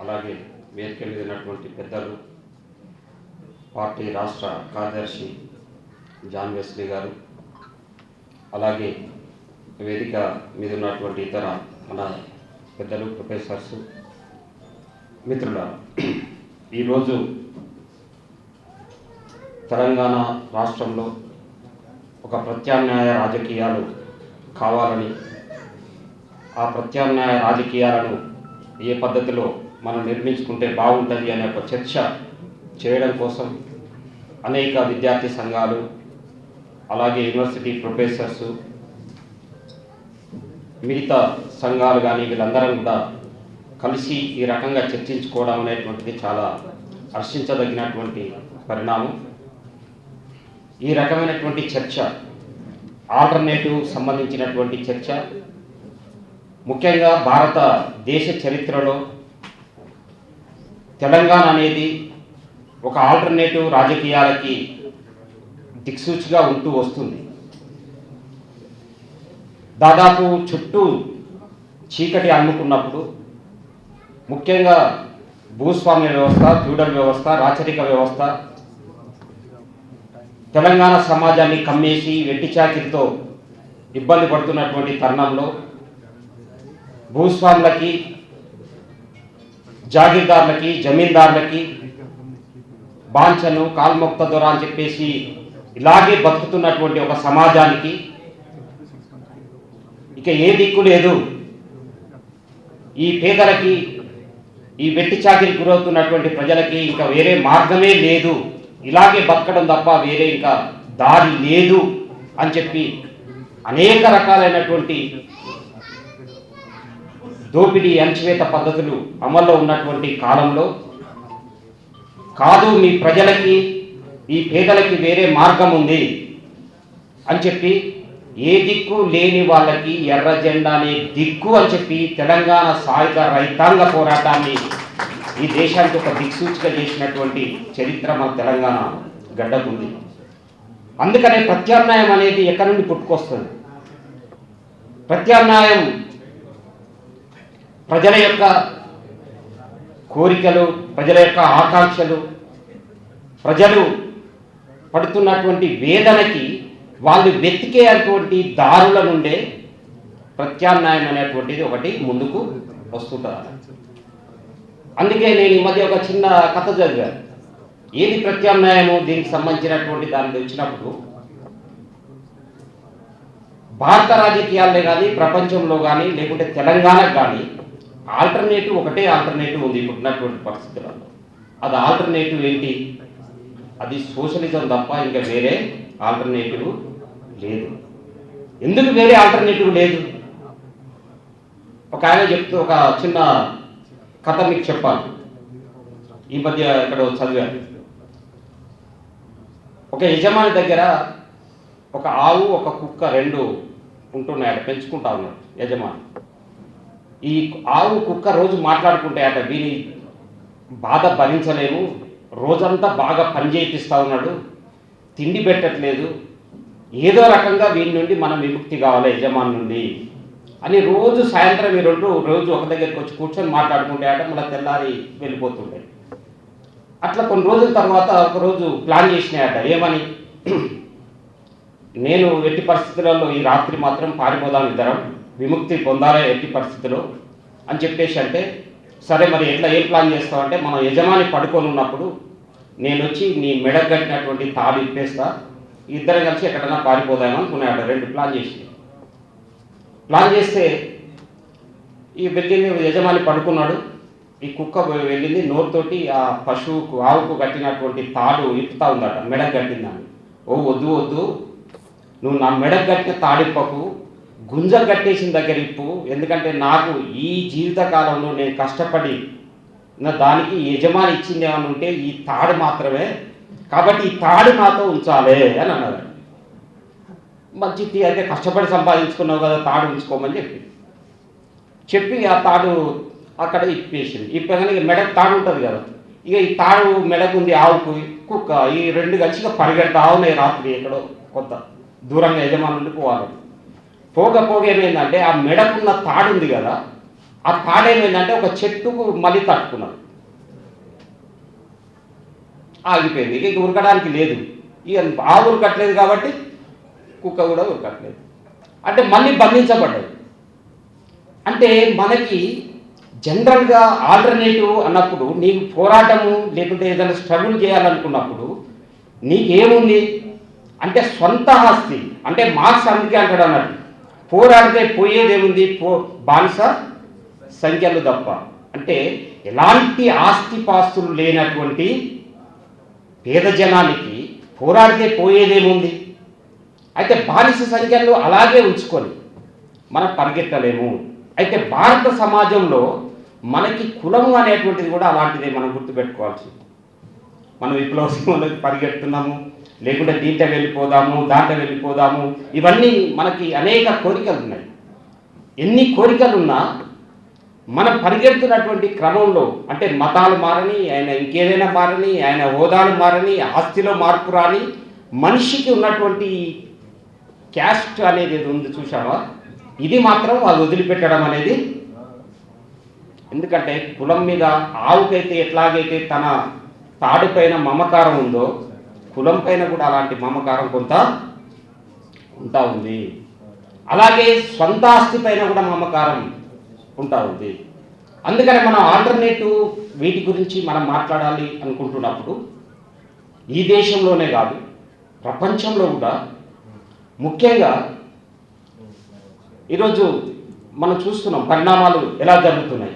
అలాగే వేదిక మీద ఉన్నటువంటి పెద్దలు, పార్టీ రాష్ట్ర కార్యదర్శి జాన్ వెస్లీ గారు, అలాగే వేదిక మీద ఉన్నటువంటి ఇతర మన పెద్దలు, ప్రొఫెసర్స్, మిత్రుల, ఈరోజు తెలంగాణ రాష్ట్రంలో ఒక ప్రత్యామ్నాయ రాజకీయాలు కావాలని, ఆ ప్రత్యామ్నాయ రాజకీయాలను ఏ పద్ధతిలో మనం నిర్మించుకుంటే బాగుంటుంది అనే ఒక చర్చ చేయడం కోసం అనేక విద్యార్థి సంఘాలు, అలాగే యూనివర్సిటీ ప్రొఫెసర్స్, మిగతా సంఘాలు కానీ వీళ్ళందరం కూడా కలిసి ఈ రకంగా చర్చించుకోవడం అనేటువంటిది చాలా హర్షించదగినటువంటి పరిణామం. ఈ రకమైనటువంటి చర్చ, ఆల్టర్నేటివ్ సంబంధించినటువంటి చర్చ, ముఖ్యంగా భారతదేశ చరిత్రలో తెలంగాణ అనేది ఒక ఆల్టర్నేటివ్ రాజకీయాలకి దిక్సూచిగా ఉంటూ వస్తుంది. దాదాపు చుట్టూ చీకటి అమ్ముకున్నప్పుడు, ముఖ్యంగా భూస్వామ్య వ్యవస్థ, ఫ్యూడల్ వ్యవస్థ, రాచరిక వ్యవస్థ తెలంగాణ సమాజాన్ని కమ్మేసి వెట్టి చాకిరితో ఇబ్బంది పడుతున్నటువంటి తరుణంలో భూస్వాములకి, జాగీర్దారులకి, జమీందారులకి బాంచను, కాల్మొక్త దొర అని చెప్పేసి ఇలాగే బతుకుతున్నటువంటి ఒక సమాజానికి ఇక ఏ దిక్కు లేదు, ఈ పేదలకి, ఈ వెట్టి చాకిరి గురవుతున్నటువంటి ప్రజలకి ఇంకా వేరే మార్గమే లేదు, ఇలాగే బతకడం తప్ప వేరే ఇంకా దారి లేదు అని చెప్పి అనేక రకాలైనటువంటి దోపిడీ, అణచివేత పద్ధతులు అమల్లో ఉన్నటువంటి కాలంలో, కాదు మీ ప్రజలకి, ఈ పేదలకి వేరే మార్గం ఉంది అని చెప్పి ఏ దిక్కు లేని వాళ్ళకి ఎర్ర జెండానే దిక్కు అని చెప్పి తెలంగాణ సాయుధ రైతాంగ పోరాటాన్ని ఈ దేశానికి ఒక దిక్సూచిక చేసినటువంటి చరిత్ర మన తెలంగాణ గడ్డకుంది. అందుకనే ప్రత్యామ్నాయం అనేది ఎక్కడి నుండి పుట్టుకొస్తుంది? ప్రత్యామ్నాయం ప్రజల యొక్క కోరికలు, ప్రజల యొక్క ఆకాంక్షలు, ప్రజలు పడుతున్నటువంటి వేదనకి వాళ్ళు వెతికేటువంటి దారుల నుండే ప్రత్యామ్నాయం అనేటువంటిది ఒకటి ముందుకు వస్తుంటారు. అందుకే నేను ఈ మధ్య ఒక చిన్న కథ చదివాను. ఏది ప్రత్యామ్నాయము, దీనికి సంబంధించినటువంటి దానికి వచ్చినప్పుడు భారత రాజకీయాల్లో కానీ, ప్రపంచంలో కానీ, లేకుంటే తెలంగాణకు కానీ ఆల్టర్నేటివ్ ఒకటే ఆల్టర్నేటివ్ ఉంది ఇప్పుడున్నటువంటి పరిస్థితులలో. అది ఆల్టర్నేటివ్ ఏంటి? అది సోషలిజం తప్ప ఇంకా వేరే ఆల్టర్నేటివ్ లేదు. ఎందుకు వేరే ఆల్టర్నేటివ్ లేదు? ఒక ఆయన చెప్తూ ఒక చిన్న కథ మీకు చెప్పాలి. ఈ మధ్య ఇక్కడ చదివాను. ఒక యజమాని దగ్గర ఒక ఆవు, ఒక కుక్క రెండు ఉంటున్నాయట, పెంచుకుంటా ఉన్నాడు యజమాని. ఈ ఆవు, కుక్క రోజు మాట్లాడుకుంటాయట, వీని బాధ భరించలేము, రోజంతా బాగా పని చేయిస్తూ ఉన్నాడు, తిండి పెట్టట్లేదు, ఏదో రకంగా వీని నుండి మనం విముక్తి కావాలి యజమాని నుండి అని రోజు సాయంత్రం ఈ రెండు రోజు ఒక దగ్గరికి వచ్చి కూర్చొని మాట్లాడుకుంటాయట. మళ్ళీ తెల్లారి వెళ్ళిపోతుండే. అట్లా కొన్ని రోజుల తర్వాత ఒకరోజు ప్లాన్ చేసినాయట. ఏమని? నేను ఎట్టి పరిస్థితులలో ఈ రాత్రి మాత్రం పారిపోదాం, ఇద్దరం విముక్తి పొందాలి ఎట్టి పరిస్థితిలో అని చెప్పేసి అంటే, సరే మరి ఎట్లా, ఏం ప్లాన్ చేస్తామంటే, మనం యజమాని పడుకొని ఉన్నప్పుడు నేను వచ్చి నీ మెడ కట్టినటువంటి తాడు ఇప్పేస్తా, ఇద్దరం కలిసి ఎక్కడైనా పారిపోదామని అనుకున్నాడు. రెండు ప్లాన్ చేస్తే ఈ వెళ్ళింది, యజమాని పడుకున్నాడు, ఈ కుక్క వెళ్ళింది, నోరుతోటి ఆ పశువుకు, ఆవుకు కట్టినటువంటి తాడు ఇప్పుతా ఉందట, మెడకు కట్టిందని. ఓ వద్దు వద్దు, నువ్వు నా మెడకు కట్టిన తాడిప్పకు, గుంజ కట్టేసిన దగ్గర ఇప్పు, ఎందుకంటే నాకు ఈ జీవితకాలంలో నేను కష్టపడి దానికి యజమాని ఇచ్చింది ఏమని ఉంటే ఈ తాడు మాత్రమే, కాబట్టి ఈ తాడు నాతో ఉంచాలి అని అన్నారు. మంచిది అయితే, కష్టపడి సంపాదించుకున్నావు కదా, తాడు ఉంచుకోమని చెప్పి ఆ తాడు అక్కడ ఇప్పేసింది. ఇప్పగానే మెడకు తాడు ఉంటుంది కదా, ఇక ఈ తాడు మెడకుంది ఆవుకు, కుక్క, ఈ రెండు కలిసి పరిగెడతా ఉన్నాయి రాత్రి ఎక్కడో కొత్త దూరంగా యజమాని నుండి పోవాలి. పోగ ఏమైందంటే, ఆ మెడకున్న తాడు ఉంది కదా, ఆ తాడేమైందంటే ఒక చెట్టుకు మళ్ళీ తట్టుకున్నాడు, ఆగిపోయింది. ఇక ఉరకడానికి లేదు. ఇక ఆ ఉరకట్లేదు కాబట్టి కుక్క కూడా ఉరకట్లేదు, అంటే మళ్ళీ బంధించబడ్డది. అంటే మనకి జనరల్గా ఆల్టర్నేటివ్ అన్నప్పుడు నీకు పోరాటము లేకుంటే ఏదైనా స్ట్రగుల్ చేయాలనుకున్నప్పుడు నీకేముంది అంటే సొంత ఆస్తి. అంటే మార్క్స్ అందుకే అంటాడు అన్నట్టు, పోరాడితే పోయేదేముంది, బానిస సంఖ్యలు తప్ప. అంటే ఎలాంటి ఆస్తిపాస్తులు లేనటువంటి పేద జనానికి పోరాడితే పోయేదేముంది. అయితే బానిస సంఖ్యలు అలాగే ఉంచుకొని మనం పరిగెత్తలేము. అయితే భారత సమాజంలో మనకి కులము అనేటువంటిది కూడా అలాంటిదే, మనం గుర్తుపెట్టుకోవాల్సింది. మనం విప్లవంలోకి పరిగెడుతున్నాము, లేకుంటే దీంట్లో వెళ్ళిపోదాము, దాంట్లో వెళ్ళిపోదాము, ఇవన్నీ మనకి అనేక కోరికలు ఉన్నాయి. ఎన్ని కోరికలున్నా మనం పరిగెడుతున్నటువంటి క్రమంలో అంటే మతాలు మారని, ఆయన ఇంకేదైనా మారని, ఆయన హోదాలు మారని, ఆస్తిలో మార్పు రాని, మనిషికి ఉన్నటువంటి క్యాస్ట్ అనేది ఏది ఉంది చూసావా, ఇది మాత్రం వాళ్ళు వదిలిపెట్టడం అనేది. ఎందుకంటే కులం మీద ఆవుకైతే ఎట్లాగైతే తన తాడుపైన మమకారం ఉందో, కులం పైన కూడా అలాంటి మమకారం కొంత ఉంటా ఉంది. అలాగే స్వంత ఆస్తి పైన కూడా మమకారం ఉంటా ఉంది. అందుకని మనం ఆల్టర్నేటివ్ వీటి గురించి మనం మాట్లాడాలి అనుకుంటున్నప్పుడు ఈ దేశంలోనే కాదు ప్రపంచంలో కూడా, ముఖ్యంగా ఈరోజు మనం చూస్తున్నాం పరిణామాలు ఎలా జరుగుతున్నాయి.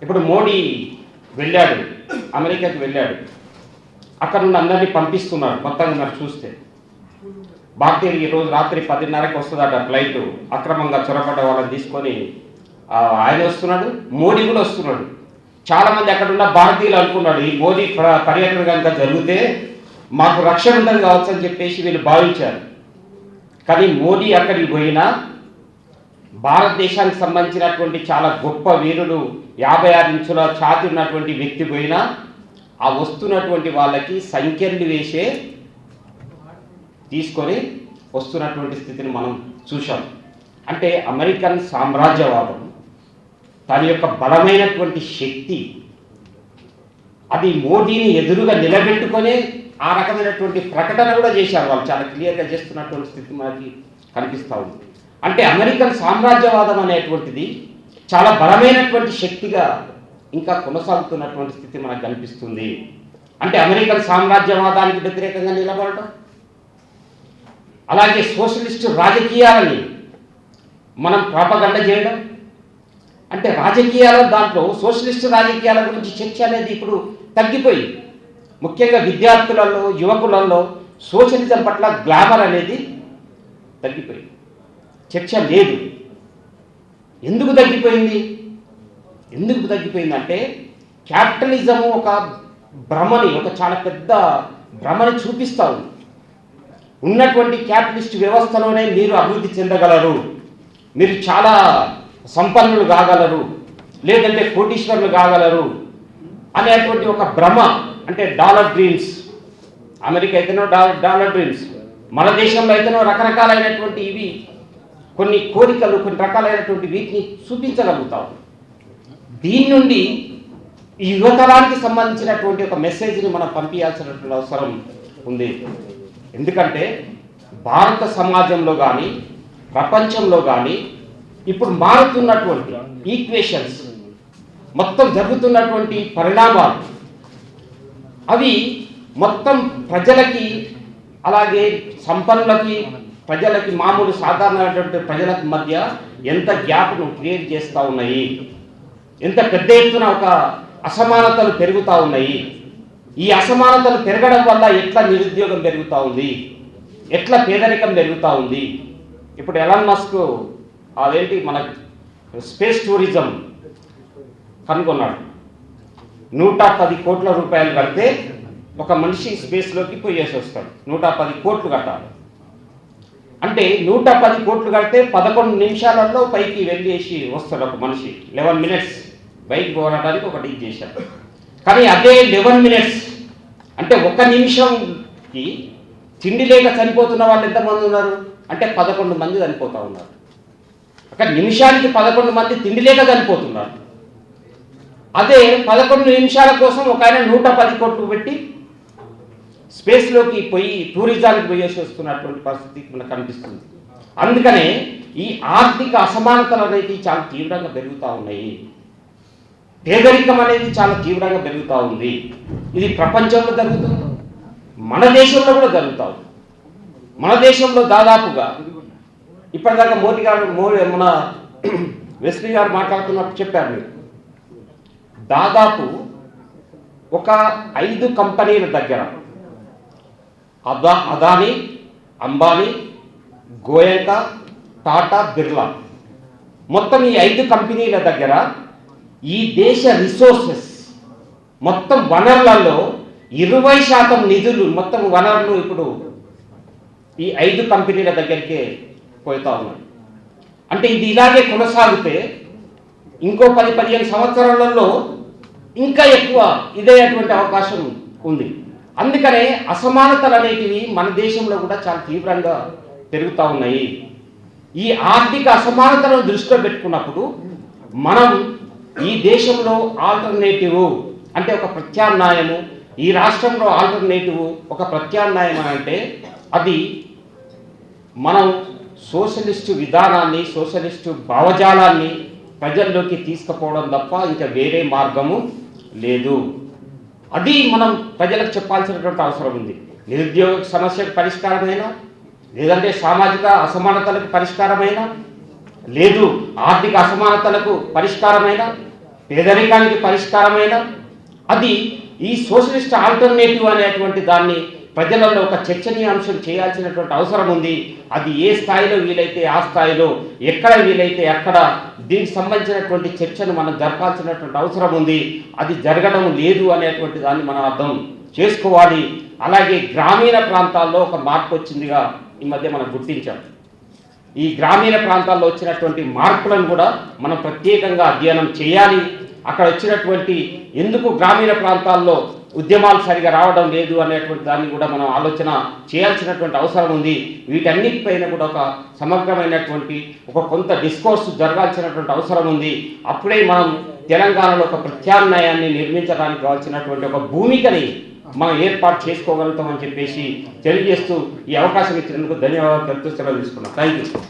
ఇప్పుడు మోడీ వెళ్ళాడు, అమెరికాకి వెళ్ళాడు, అక్కడ నుండి అందరినీ పంపిస్తున్నాడు. మొత్తంగా మరి చూస్తే భారతీయులు ఈరోజు రాత్రి 10:30కి వస్తుందట ఫ్లైట్, అక్రమంగా చొరబడ్డ వాళ్ళని తీసుకొని ఆయన వస్తున్నాడు, మోడీ కూడా వస్తున్నాడు. చాలామంది అక్కడ ఉన్న భారతీయులు అనుకున్నాడు ఈ మోడీ పర్యటన కనుక జరిగితే మాకు రక్షణ ఉంటుంది కావచ్చు అని చెప్పేసి వీళ్ళు భావించారు. కానీ మోడీ అక్కడికి పోయినా భారతదేశానికి సంబంధించినటువంటి చాలా గొప్ప వీరుడు 56 ఇంచుల ఛాతి ఉన్నటువంటి వ్యక్తి పోయినా ఆ వస్తున్నటువంటి వాళ్ళకి సంఖ్యలు వేసే తీసుకొని వస్తున్నటువంటి స్థితిని మనం చూసాం. అంటే అమెరికన్ సామ్రాజ్యవాదం తన యొక్క బలమైనటువంటి శక్తి అది మోడీని ఎదురుగా నిలబెట్టుకొని ఆ రకమైనటువంటి ప్రకటన కూడా చేశారు. వాళ్ళు చాలా క్లియర్గా చేస్తున్నటువంటి స్థితి మనకి కనిపిస్తూ ఉంది. అంటే అమెరికన్ సామ్రాజ్యవాదం అనేటువంటిది చాలా బలమైనటువంటి శక్తిగా ఇంకా కొనసాగుతున్నటువంటి స్థితి మనకు కనిపిస్తుంది. అంటే అమెరికన్ సామ్రాజ్యవాదానికి వ్యతిరేకంగా నిలబడటం, అలాగే సోషలిస్టు రాజకీయాలని మనం ప్రాపగండ చేయడం. అంటే రాజకీయాల దాంట్లో సోషలిస్టు రాజకీయాల గురించి చర్చ అనేది ఇప్పుడు తగ్గిపోయి, ముఖ్యంగా విద్యార్థులలో యువకులలో సోషలిజం పట్ల గ్లామర్ అనేది తగ్గిపోయింది, చర్చ లేదు. ఎందుకు తగ్గిపోయింది? ఎందుకు తగ్గిపోయిందంటే క్యాపిటలిజము ఒక భ్రమని, ఒక చాలా పెద్ద భ్రమని చూపిస్తూ ఉంది. ఉన్నటువంటి క్యాపిటలిస్ట్ వ్యవస్థలోనే మీరు అభివృద్ధి చెందగలరు, మీరు చాలా సంపన్నులు కాగలరు, లేదంటే కోటీశ్వరులు కాగలరు అనేటువంటి ఒక భ్రమ. అంటే డాలర్ డ్రీమ్స్, అమెరికా అయితేనో డాలర్ డ్రీమ్స్, మన దేశంలో అయితేనో రకరకాలైనటువంటి ఇవి కొన్ని కోరికలు, కొన్ని రకాలైనటువంటి వీటిని చూపించగలుగుతాం. దీని నుండి ఈ యువతరానికి సంబంధించినటువంటి ఒక మెసేజ్ని మనం పంపించాల్సినటువంటి అవసరం ఉంది. ఎందుకంటే భారత సమాజంలో కానీ ప్రపంచంలో కానీ ఇప్పుడు మారుతున్నటువంటి ఈక్వేషన్స్, మొత్తం జరుగుతున్నటువంటి పరిణామాలు అవి మొత్తం ప్రజలకి, అలాగే సంపన్నులకి, ప్రజలకి, మామూలు సాధారణమైనటువంటి ప్రజలకు మధ్య ఎంత గ్యాప్ను క్రియేట్ చేస్తూ ఉన్నాయి, ఎంత పెద్ద ఎత్తున ఒక అసమానతలు పెరుగుతూ ఉన్నాయి. ఈ అసమానతలు పెరగడం వల్ల ఎట్లా నిరుద్యోగం పెరుగుతూ ఉంది, ఎట్లా పేదరికం పెరుగుతూ ఉంది. ఇప్పుడు ఎలాన్ మస్క్ అదేంటి మన స్పేస్ టూరిజం కనుగొన్నాడు. 110 కోట్ల రూపాయలు కడితే ఒక మనిషి స్పేస్లోకి పోయేసి వస్తాడు. 110 కోట్లు కట్టాలి అంటే 110 కోట్లు కడితే 11 నిమిషాలలో పైకి వెళ్ళేసి వస్తాడు ఒక మనిషి. 11 మినిట్స్ బైక్ పోరాటానికి ఒకటి చేశాడు. కానీ అదే 11 మినిట్స్ అంటే 1 నిమిషంకి తిండి లేక చనిపోతున్న వాళ్ళు ఎంతమంది ఉన్నారు అంటే 11 మంది చనిపోతూ ఉన్నారు. అక్కడ నిమిషానికి 11 మంది తిండి లేక చనిపోతున్నారు. అదే 11 నిమిషాల కోసం ఒక ఆయన 110 కోట్లు పెట్టి స్పేస్లోకి పోయి టూరిజానికి పోయేసి వస్తున్నటువంటి పరిస్థితి మనకు కనిపిస్తుంది. అందుకనే ఈ ఆర్థిక అసమానతలు అనేది చాలా తీవ్రంగా పెరుగుతూ ఉన్నాయి. పేదరికం అనేది చాలా తీవ్రంగా పెరుగుతూ ఉంది. ఇది ప్రపంచంలో జరుగుతుంది, మన దేశంలో కూడా జరుగుతూ ఉంది. మన దేశంలో దాదాపుగా ఇప్పటిదాకా మన వెస్లీ గారు మాట్లాడుతున్నప్పుడు చెప్పారు మీరు, దాదాపు ఒక 5 కంపెనీల దగ్గర అదానీ, అంబానీ, గోయంకా, టాటా, బిర్లా, మొత్తం ఈ 5 కంపెనీల దగ్గర ఈ దేశ రిసోర్సెస్ మొత్తం వనరులలో 20% నిధులు, మొత్తం వనరులు ఇప్పుడు ఈ 5 కంపెనీల దగ్గరికే పోతా ఉన్నాయి. అంటే ఇది ఇలాగే కొనసాగితే ఇంకో 10-15 సంవత్సరాలలో ఇంకా ఎక్కువ ఇదేటువంటి అవకాశం ఉంది. అందుకనే అసమానతలు అనేటివి మన దేశంలో కూడా చాలా తీవ్రంగా పెరుగుతూ ఉన్నాయి. ఈ ఆర్థిక అసమానతలను దృష్టిలో పెట్టుకున్నప్పుడు మనం ఈ దేశంలో ఆల్టర్నేటివ్ అంటే ఒక ప్రత్యామ్నాయము, ఈ రాష్ట్రంలో ఆల్టర్నేటివ్ ఒక ప్రత్యామ్నాయం అని అంటే అది మనం సోషలిస్టు విధానాన్ని, సోషలిస్టు భావజాలాన్ని ప్రజల్లోకి తీసుకుపోవడం తప్ప ఇంకా వేరే మార్గము లేదు. అది మనం ప్రజలకు చెప్పాల్సినటువంటి అవసరం ఉంది. నిరుద్యోగ సమస్యకు పరిష్కారమైనా, లేదంటే సామాజిక అసమానతలకు పరిష్కారమైనా, లేదు ఆర్థిక అసమానతలకు పరిష్కారమైనా, పేదరికానికి పరిష్కారమైనా, అది ఈ సోషలిస్ట్ ఆల్టర్నేటివ్ అనేటువంటి దాన్ని ప్రజలలో ఒక చర్చనీయాంశం చేయాల్సినటువంటి అవసరం ఉంది. అది ఏ స్థాయిలో వీలైతే ఆ స్థాయిలో, ఎక్కడ వీలైతే అక్కడ దీనికి సంబంధించినటువంటి చర్చను మనం జరపాల్సినటువంటి అవసరం ఉంది. అది జరగడం లేదు అనేటువంటి దాన్ని మనం అర్థం చేసుకోవాలి. అలాగే గ్రామీణ ప్రాంతాల్లో ఒక మార్పు వచ్చిందిగా ఈ మధ్య మనం గుర్తించాం. ఈ గ్రామీణ ప్రాంతాల్లో వచ్చినటువంటి మార్పులను కూడా మనం ప్రత్యేకంగా అధ్యయనం చేయాలి. అక్కడ వచ్చినటువంటి ఎందుకు గ్రామీణ ప్రాంతాల్లో ఉద్యమాలు సరిగా రావడం లేదు అనేటువంటి దాన్ని కూడా మనం ఆలోచన చేయాల్సినటువంటి అవసరం ఉంది. వీటన్నిటిపైన కూడా ఒక సమగ్రమైనటువంటి ఒక కొంత డిస్కోర్స్ జరగాల్సినటువంటి అవసరం ఉంది. అప్పుడే మనం తెలంగాణలో ఒక ప్రత్యామ్నాయాన్ని నిర్మించడానికి కావాల్సినటువంటి ఒక భూమికని మనం ఏర్పాటు చేసుకోగలుగుతామని చెప్పేసి తెలియజేస్తూ ఈ అవకాశం ఇచ్చినందుకు ధన్యవాదాలు తెలుపుతూ సెలవు తీసుకున్నాం. Thank you.